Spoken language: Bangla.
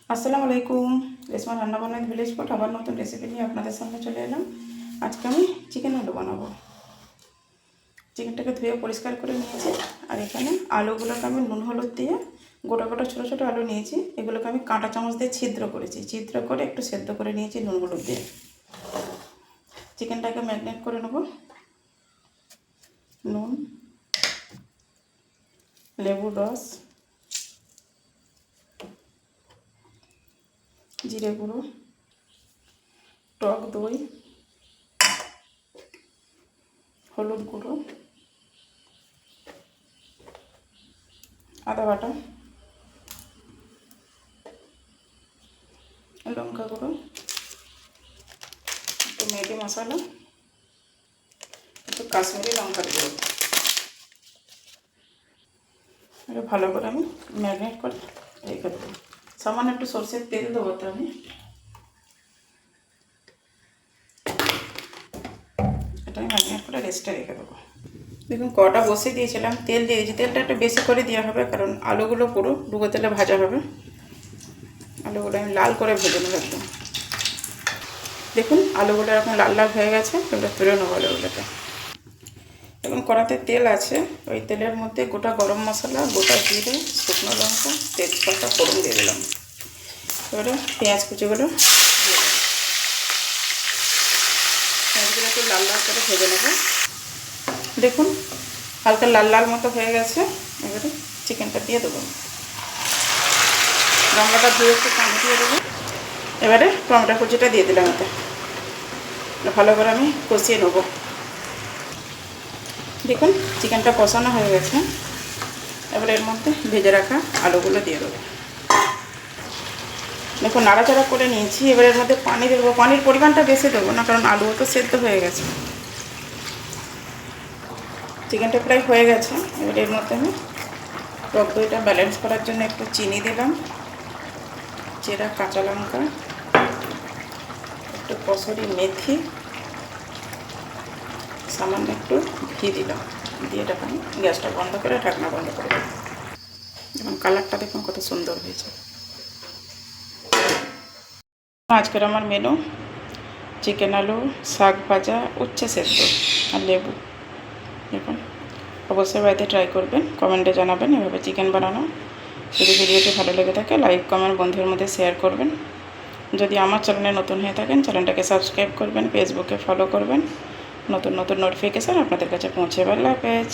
আসসালামু আলাইকুম। রেশমা রান্না বান্না ভিলেজ ফুড আবার নতুন রেসিপি নিয়ে আপনাদের সামনে চলে এলাম। আজকে আমি চিকেন আলু বানাবো। চিকেনটাকে ধুয়ে পরিষ্কার করে নিয়েছি। আর এখানে আলুগুলোকে আমি নুন হলুদ দিয়ে গোটা গোটা ছোটো ছোটো আলু নিয়েছি। এগুলোকে আমি কাঁটা চামচ দিয়ে ছিদ্র করেছি, ছিদ্র করে একটু সেদ্ধ করে নিয়েছি নুন হলুদ দিয়ে। চিকেনটাকে ম্যারিনেট করে নেব। নুন, লেবুর রস, জিরে গুঁড়ো, টক দই, হলুদ গুঁড়ো, আদা বাটা, লঙ্কা গুঁড়ো, একটু ম্যাগি মশলা, একটু কাশ্মীরি লঙ্কার গুঁড়ো। এটা ভালো করে আমি ম্যারিনেট করে রেখে দেবো। সামান্য একটু সরষের তেল দেবো তো আমি। এটা আমি ম্যারিনেট করে রেস্টে রেখে দেবো। দেখুন কড়াটা বসিয়ে দিয়েছিলাম, তেল দিয়ে দিয়েছি। তেলটা একটু বেশি করে দেওয়া হবে, কারণ আলুগুলো পুরো ডুবো তেলে ভাজা হবে। আলুগুলো আমি লাল করে ভেজে নেবো একদম। দেখুন আলুগুলো এরকম লাল লাল হয়ে গেছে। এগুলো তুলে নেবো আলুগুলোকে। এবং কড়াতে তেল আছে, ওই তেলের মধ্যে গোটা গরম মশলা, গোটা জিরে, শুকনো লঙ্কা, তেজপাতা ফোড়ন দিয়ে দিলাম। এবারে পেঁয়াজ কুচিগুলো দিয়ে দেবো। পেঁয়াজগুলো একটু লাল লাল করে ভেজে নেবো। দেখুন হালকা লাল লাল মতো হয়ে গেছে। এবারে চিকেনটা দিয়ে দেবো। লঙ্কাটা ধুয়ে একটু পানি দিয়ে দেবো। এবারে টমেটো কুচিটা দিয়ে দিলাম। এতে ভালো করে আমি কষিয়ে নেবো। দেখুন চিকেনটা কষানো হয়ে গেছে। এবার এর মধ্যে ভেজে রাখা আলুগুলো দিয়ে দেবো। দেখুন নাড়াচাড়া করে নিয়েছি। এবার এর মধ্যে পানি দেবো। পানির পরিমাণটা বেশি দেবো না, কারণ আলুও তো সেদ্ধ হয়ে গেছে। চিকেনটা প্রায় হয়ে গেছে। এবার এর মধ্যে আমি টক দইটা ব্যালেন্স করার জন্য একটু চিনি দিলাম, চেরা কাঁচা লঙ্কা, একটু কসুরি মেথি, সামান্য একটু ঘি দিলাম। দিয়ে এটাকে আমি গ্যাসটা বন্ধ করে ঢাকনা বন্ধ করে দেবো। এবং কালারটা দেখুন কত সুন্দর হয়েছে। আজকের আমার মেনু চিকেন আলু, শাক ভাজা, উচ্ছে সেদ্ধ আর লেবু। দেখুন অবশ্যই বাড়িতে ট্রাই করবেন, কমেন্টে জানাবেন এভাবে চিকেন বানানো। যদি ভিডিওটি ভালো লেগে থাকে লাইক কমেন্ট বন্ধুদের মধ্যে শেয়ার করবেন। যদি আমার চ্যানেলে নতুন হয়ে থাকেন চ্যানেলটাকে সাবস্ক্রাইব করবেন, ফেসবুকে ফলো করবেন। নতুন নতুন নোটিফিকেশান আপনাদের কাছে পৌঁছে যাবে। আল্লাহ হাফেজ।